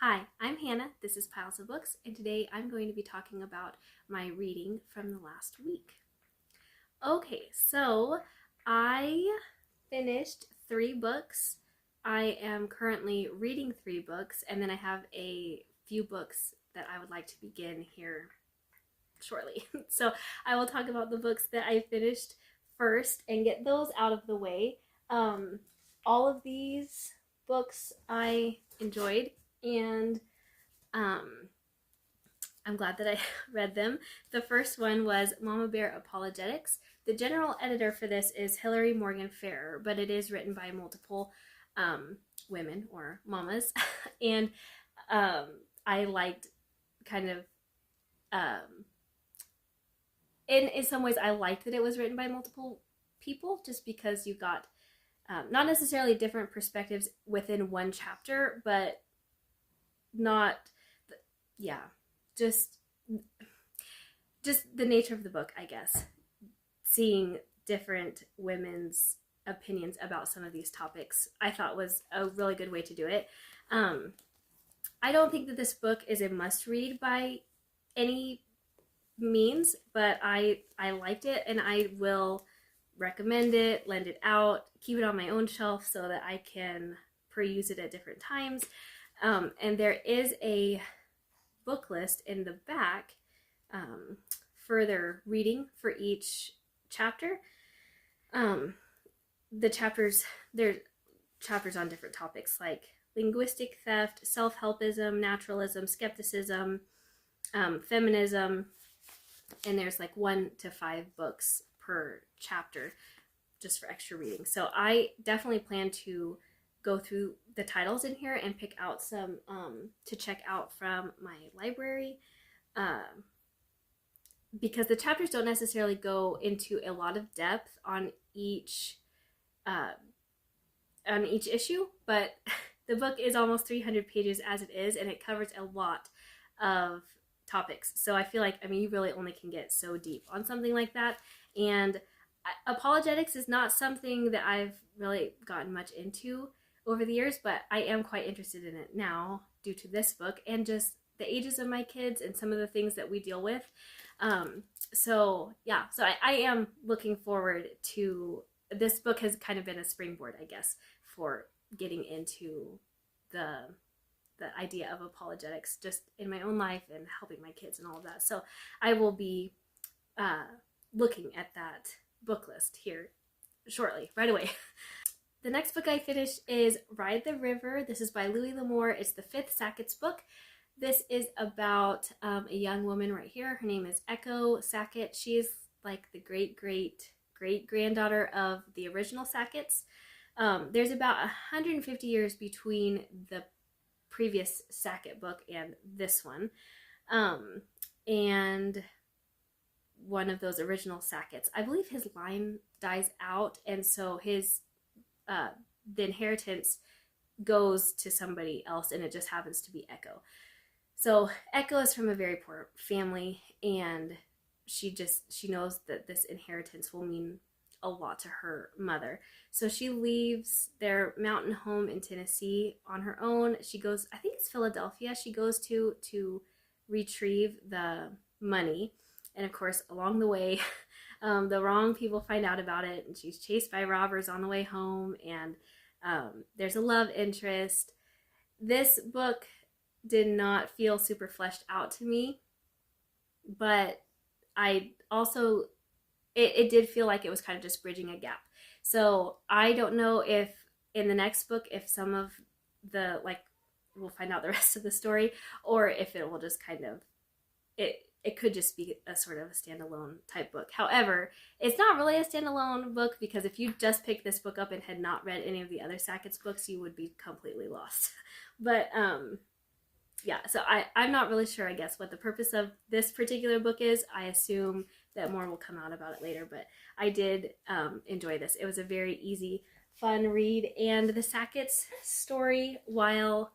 Hi, I'm Hannah. This is Piles of Books, and today I'm going to be talking about my reading from the last week. Okay, so I finished 3 books. I am currently reading 3 books, and then I have a few books that I would like to begin here shortly. So I will talk about the books that I finished first and get those out of the way. All of these books I enjoyed, and I'm glad that I read them. The first one was Mama Bear Apologetics. The general editor for this is Hilary Morgan Ferrer, but it is written by multiple women or mamas. And I liked kind of, in some ways, I liked that it was written by multiple people just because you got not necessarily different perspectives within one chapter, but not, yeah, just the nature of the book, I guess. Seeing different women's opinions about some of these topics, I thought was a really good way to do it. I don't think that this book is a must-read by any means, but I liked it, and I will recommend it, lend it out, keep it on my own shelf so that I can peruse it at different times. And there is a book list in the back, further reading for each chapter. There's chapters on different topics like linguistic theft, self-helpism, naturalism, skepticism, feminism, and there's like 1 to 5 books per chapter just for extra reading. So I definitely plan to go through the titles in here and pick out some to check out from my library, because the chapters don't necessarily go into a lot of depth on each issue, but the book is almost 300 pages as it is, and it covers a lot of topics. So I feel like, you really only can get so deep on something like that. And apologetics is not something that I've really gotten much into over the years, but I am quite interested in it now due to this book and just the ages of my kids and some of the things that we deal with. So I am looking forward to this book. Has kind of been a springboard, I guess, for getting into the idea of apologetics just in my own life and helping my kids and all of that. So I will be looking at that book list here shortly, right away. The next book I finished is Ride the River. This is by Louis L'Amour. It's the 5th Sackett's book. This is about a young woman right here. Her name is Echo Sackett. She's like the great-great-great-granddaughter of the original Sacketts. There's about 150 years between the previous Sackett book and this one. And one of those original Sacketts, I believe his line dies out, and so his the inheritance goes to somebody else, and it just happens to be Echo. So Echo is from a very poor family, and she knows that this inheritance will mean a lot to her mother. So she leaves their mountain home in Tennessee on her own. She goes, I think it's Philadelphia, she goes to retrieve the money. And of course, along the way, the wrong people find out about it, and she's chased by robbers on the way home, and there's a love interest. This book did not feel super fleshed out to me, but I also, it did feel like it was kind of just bridging a gap. So I don't know if in the next book, if some of the, we'll find out the rest of the story, or if it will just kind of, it could just be a sort of a standalone type book. However, it's not really a standalone book, because if you just picked this book up and had not read any of the other Sackett's books, you would be completely lost. But so I'm not really sure, I guess, what the purpose of this particular book is. I assume that more will come out about it later, but I did enjoy this. It was a very easy, fun read, and the Sackett's story, while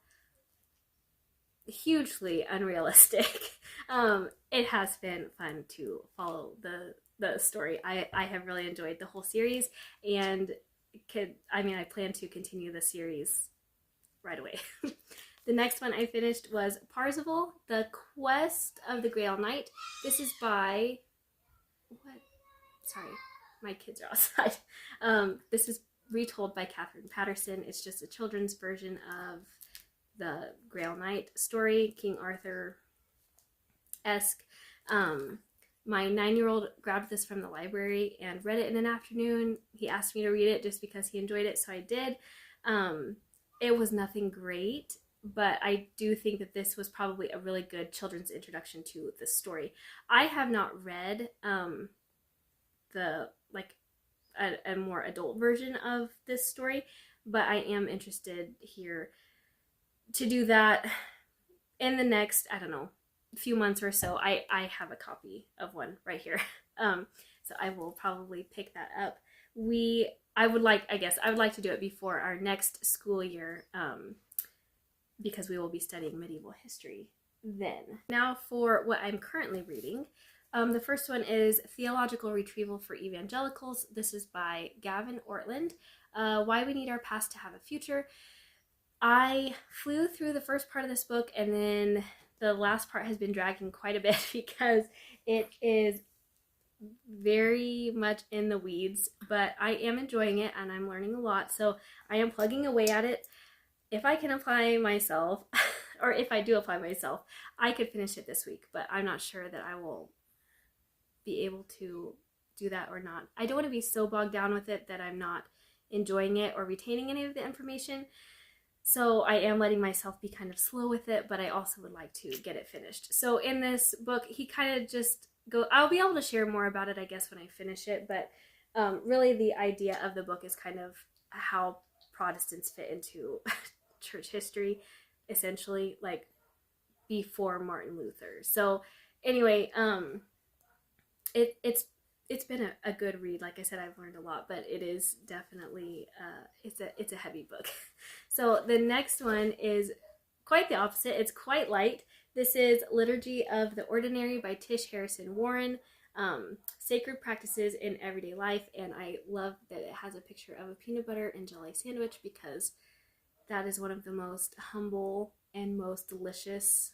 hugely unrealistic, it has been fun to follow the story. I have really enjoyed the whole series, and I plan to continue the series right away. The next one I finished was Parzival, The Quest of the Grail Knight. This is by, what? Sorry, my kids are outside. This is retold by Catherine Patterson. It's just a children's version of the Grail Knight story, King Arthur-esque. My 9-year-old grabbed this from the library and read it in an afternoon. He asked me to read it just because he enjoyed it, so I did. It was nothing great, but I do think that this was probably a really good children's introduction to the story. I have not read a more adult version of this story, but I am interested here to do that in the next, I don't know, few months or so. I have a copy of one right here. So I will probably pick that up. I would like to do it before our next school year, because we will be studying medieval history then. Now for what I'm currently reading. The first one is Theological Retrieval for Evangelicals. This is by Gavin Ortland. Why We Need Our Past to Have a Future. I flew through the first part of this book, and then the last part has been dragging quite a bit because it is very much in the weeds, but I am enjoying it and I'm learning a lot, so I am plugging away at it. If I can apply myself, or if I do apply myself, I could finish it this week, but I'm not sure that I will be able to do that or not. I don't want to be so bogged down with it that I'm not enjoying it or retaining any of the information. So I am letting myself be kind of slow with it, but I also would like to get it finished. So in this book, he kind of just I'll be able to share more about it, I guess, when I finish it, but really the idea of the book is kind of how Protestants fit into church history, essentially, like before Martin Luther. So anyway, it's been a good read. Like I said, I've learned a lot, but it is definitely it's a heavy book. So the next one is quite the opposite. It's quite light. This is Liturgy of the Ordinary by Tish Harrison Warren. Sacred Practices in Everyday Life, and I love that it has a picture of a peanut butter and jelly sandwich because that is one of the most humble and most delicious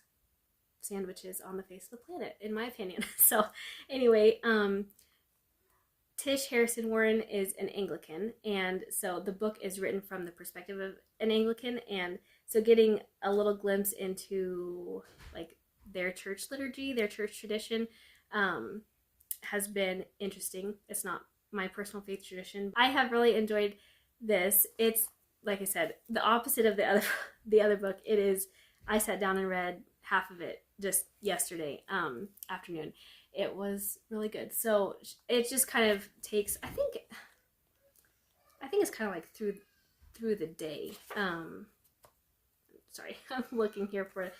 sandwiches on the face of the planet, in my opinion. So anyway, Tish Harrison Warren is an Anglican, and so the book is written from the perspective of an Anglican, and so getting a little glimpse into like their church liturgy, their church tradition, has been interesting. It's not my personal faith tradition. I have really enjoyed this. It's, like I said, the opposite of the other book. It is, I sat down and read half of it just yesterday afternoon. It was really good. So it just kind of takes, I think it's kind of like through the day. Sorry, I'm looking here for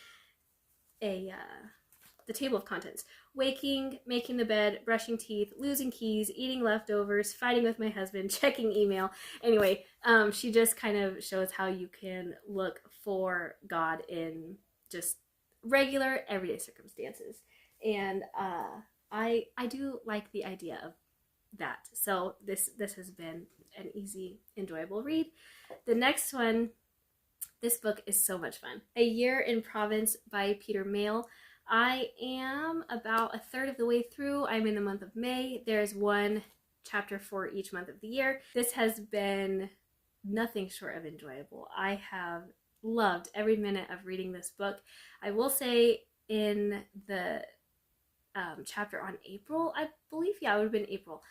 the table of contents. Waking, making the bed, brushing teeth, losing keys, eating leftovers, fighting with my husband, checking email. Anyway, she just kind of shows how you can look for God in just regular, everyday circumstances. And I do like the idea of that. So this has been an easy, enjoyable read. The next one, this book is so much fun. A Year in Province by Peter Mayle. I am about a third of the way through. I'm in the month of May. There's one chapter for each month of the year. This has been nothing short of enjoyable. I have loved every minute of reading this book. I will say in the chapter on April, I believe, yeah, it would have been April,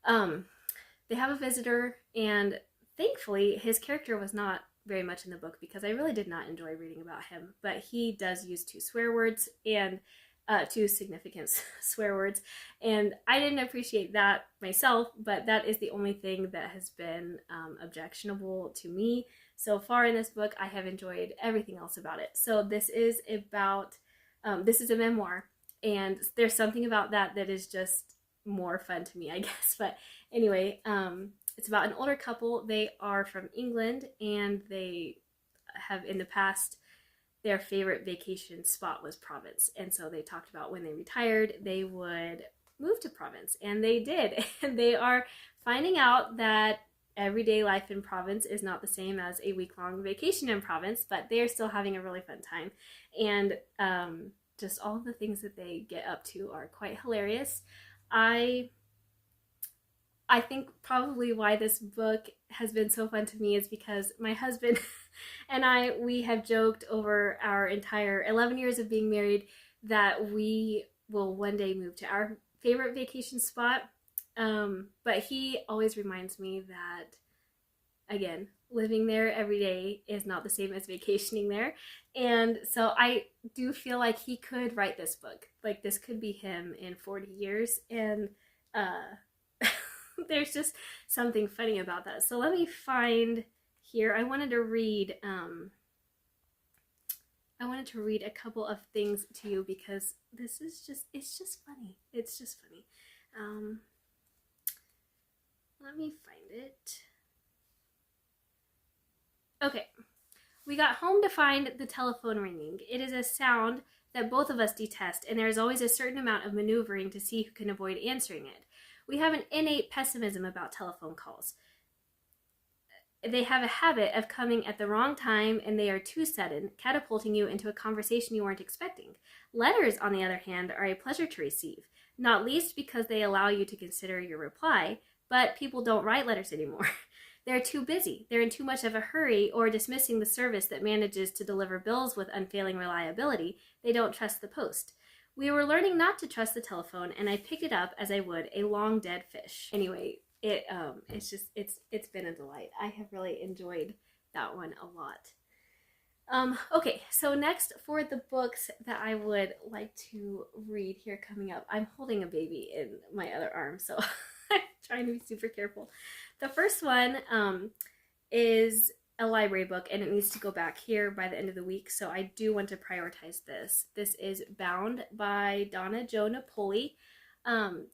they have a visitor, and thankfully his character was not very much in the book because I really did not enjoy reading about him, but he does use 2 swear words and 2 significant swear words, and I didn't appreciate that myself, but that is the only thing that has been objectionable to me so far in this book. I have enjoyed everything else about it. So this is about this is a memoir, and there's something about that is just more fun to me, I guess. But anyway, it's about an older couple. They are from England, and they have in the past, their favorite vacation spot was Provence. And so they talked about when they retired, they would move to Provence, and they did. And they are finding out that everyday life in province is not the same as a week-long vacation in province, but they're still having a really fun time. And just all of the things that they get up to are quite hilarious. I think probably why this book has been so fun to me is because my husband and we have joked over our entire 11 years of being married that we will one day move to our favorite vacation spot. But he always reminds me that, again, living there every day is not the same as vacationing there. And so I do feel like he could write this book. Like, this could be him in 40 years. And there's just something funny about that. So let me find here. I wanted to read a couple of things to you because this is it's just funny. It's just funny. Let me find it. Okay. We got home to find the telephone ringing. It is a sound that both of us detest, and there is always a certain amount of maneuvering to see who can avoid answering it. We have an innate pessimism about telephone calls. They have a habit of coming at the wrong time, and they are too sudden, catapulting you into a conversation you weren't expecting. Letters, on the other hand, are a pleasure to receive, not least because they allow you to consider your reply, but people don't write letters anymore. They're too busy, they're in too much of a hurry, or dismissing the service that manages to deliver bills with unfailing reliability, they don't trust the post. We were learning not to trust the telephone, and I picked it up as I would a long dead fish. Anyway, it's been a delight. I have really enjoyed that one a lot. Okay, so next for the books that I would like to read here coming up, I'm holding a baby in my other arm, so I'm trying to be super careful. The first one is a library book, and it needs to go back here by the end of the week, so I do want to prioritize this. This is Bound by Donna Jo Napoli.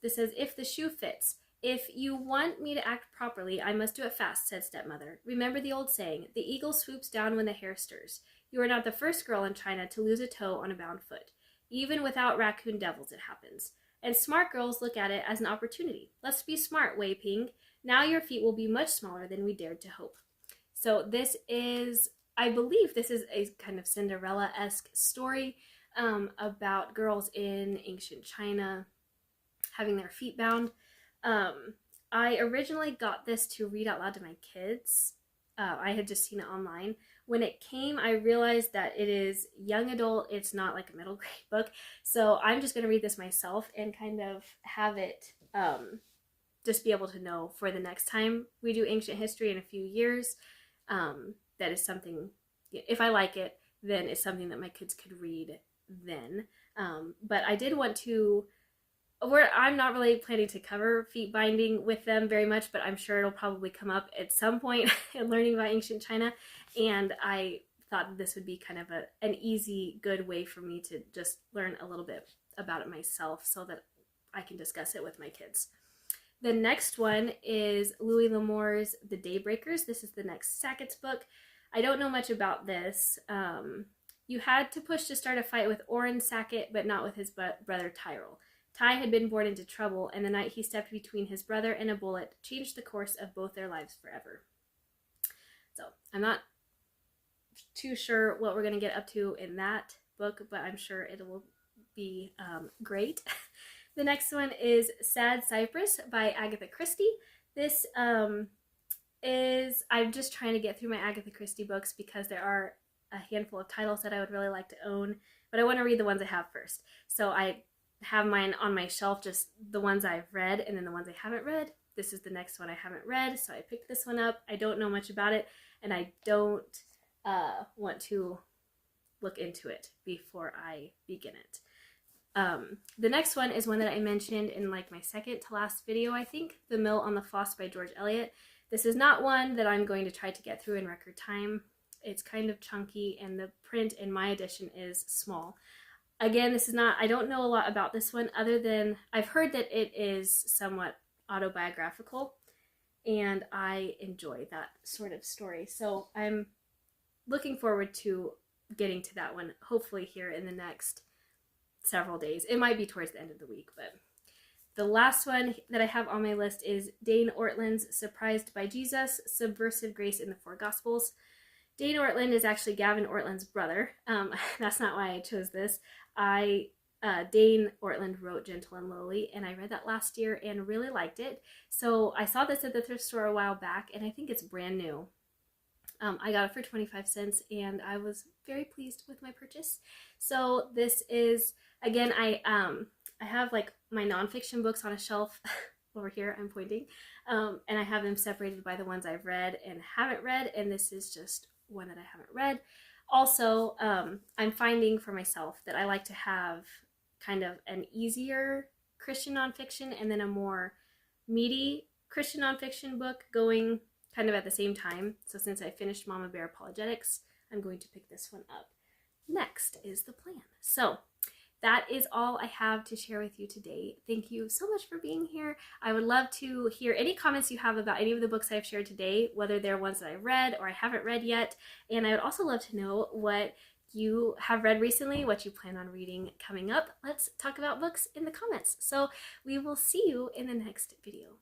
This says, if the shoe fits. If you want me to act properly, I must do it fast, said stepmother. Remember the old saying, the eagle swoops down when the hare stirs. You are not the first girl in China to lose a toe on a bound foot. Even without raccoon devils, it happens. And smart girls look at it as an opportunity. Let's be smart, Wei Ping. Now your feet will be much smaller than we dared to hope. So this is, I believe this is a kind of Cinderella-esque story about girls in ancient China having their feet bound. I originally got this to read out loud to my kids. I had just seen it online. When it came, I realized that it is young adult. It's not like a middle grade book. So I'm just going to read this myself and kind of have it just be able to know for the next time we do ancient history in a few years. That is something, if I like it, then it's something that my kids could read then. But I did want to, I'm not really planning to cover feet binding with them very much, but I'm sure it'll probably come up at some point in learning about ancient China. And I thought that this would be kind of an easy, good way for me to just learn a little bit about it myself so that I can discuss it with my kids. The next one is Louis L'Amour's The Daybreakers. This is the next Sackett's book. I don't know much about this. You had to push to start a fight with Orrin Sackett, but not with his brother Tyrell. Ty had been born into trouble, and the night he stepped between his brother and a bullet changed the course of both their lives forever. So I'm not too sure what we're going to get up to in that book, but I'm sure it will be great. The next one is Sad Cyprus by Agatha Christie. This is, I'm just trying to get through my Agatha Christie books because there are a handful of titles that I would really like to own, but I want to read the ones I have first. So I have mine on my shelf, just the ones I've read, and then the ones I haven't read. This is the next one I haven't read, so I picked this one up. I don't know much about it, and I don't want to look into it before I begin it. The next one is one that I mentioned in like my second to last video, I think, The Mill on the Floss by George Eliot. This is not one that I'm going to try to get through in record time. It's kind of chunky, and the print in my edition is small. Again, this is not, I don't know a lot about this one other than I've heard that it is somewhat autobiographical, and I enjoy that sort of story. So I'm looking forward to getting to that one, hopefully here in the next several days. It might be towards the end of the week, but The last one that I have on my list is Dane Ortland's Surprised by Jesus, Subversive Grace in the Four Gospels. Dane Ortland is actually Gavin Ortland's brother. That's not why I chose this. Dane Ortland wrote Gentle and Lowly, and I read that last year and really liked it. So I saw this at the thrift store a while back, and I think it's brand new. I got it for 25 cents, and I was very pleased with my purchase. So this is, again, I have like my nonfiction books on a shelf over here, I'm pointing, and I have them separated by the ones I've read and haven't read, and this is just one that I haven't read. Also, I'm finding for myself that I like to have kind of an easier Christian nonfiction and then a more meaty Christian nonfiction book going kind of at the same time. So since I finished Mama Bear Apologetics, I'm going to pick this one up. Next is the plan. So that is all I have to share with you today. Thank you so much for being here. I would love to hear any comments you have about any of the books I've shared today, whether they're ones that I've read or I haven't read yet. And I would also love to know what you have read recently, what you plan on reading coming up. Let's talk about books in the comments. So we will see you in the next video.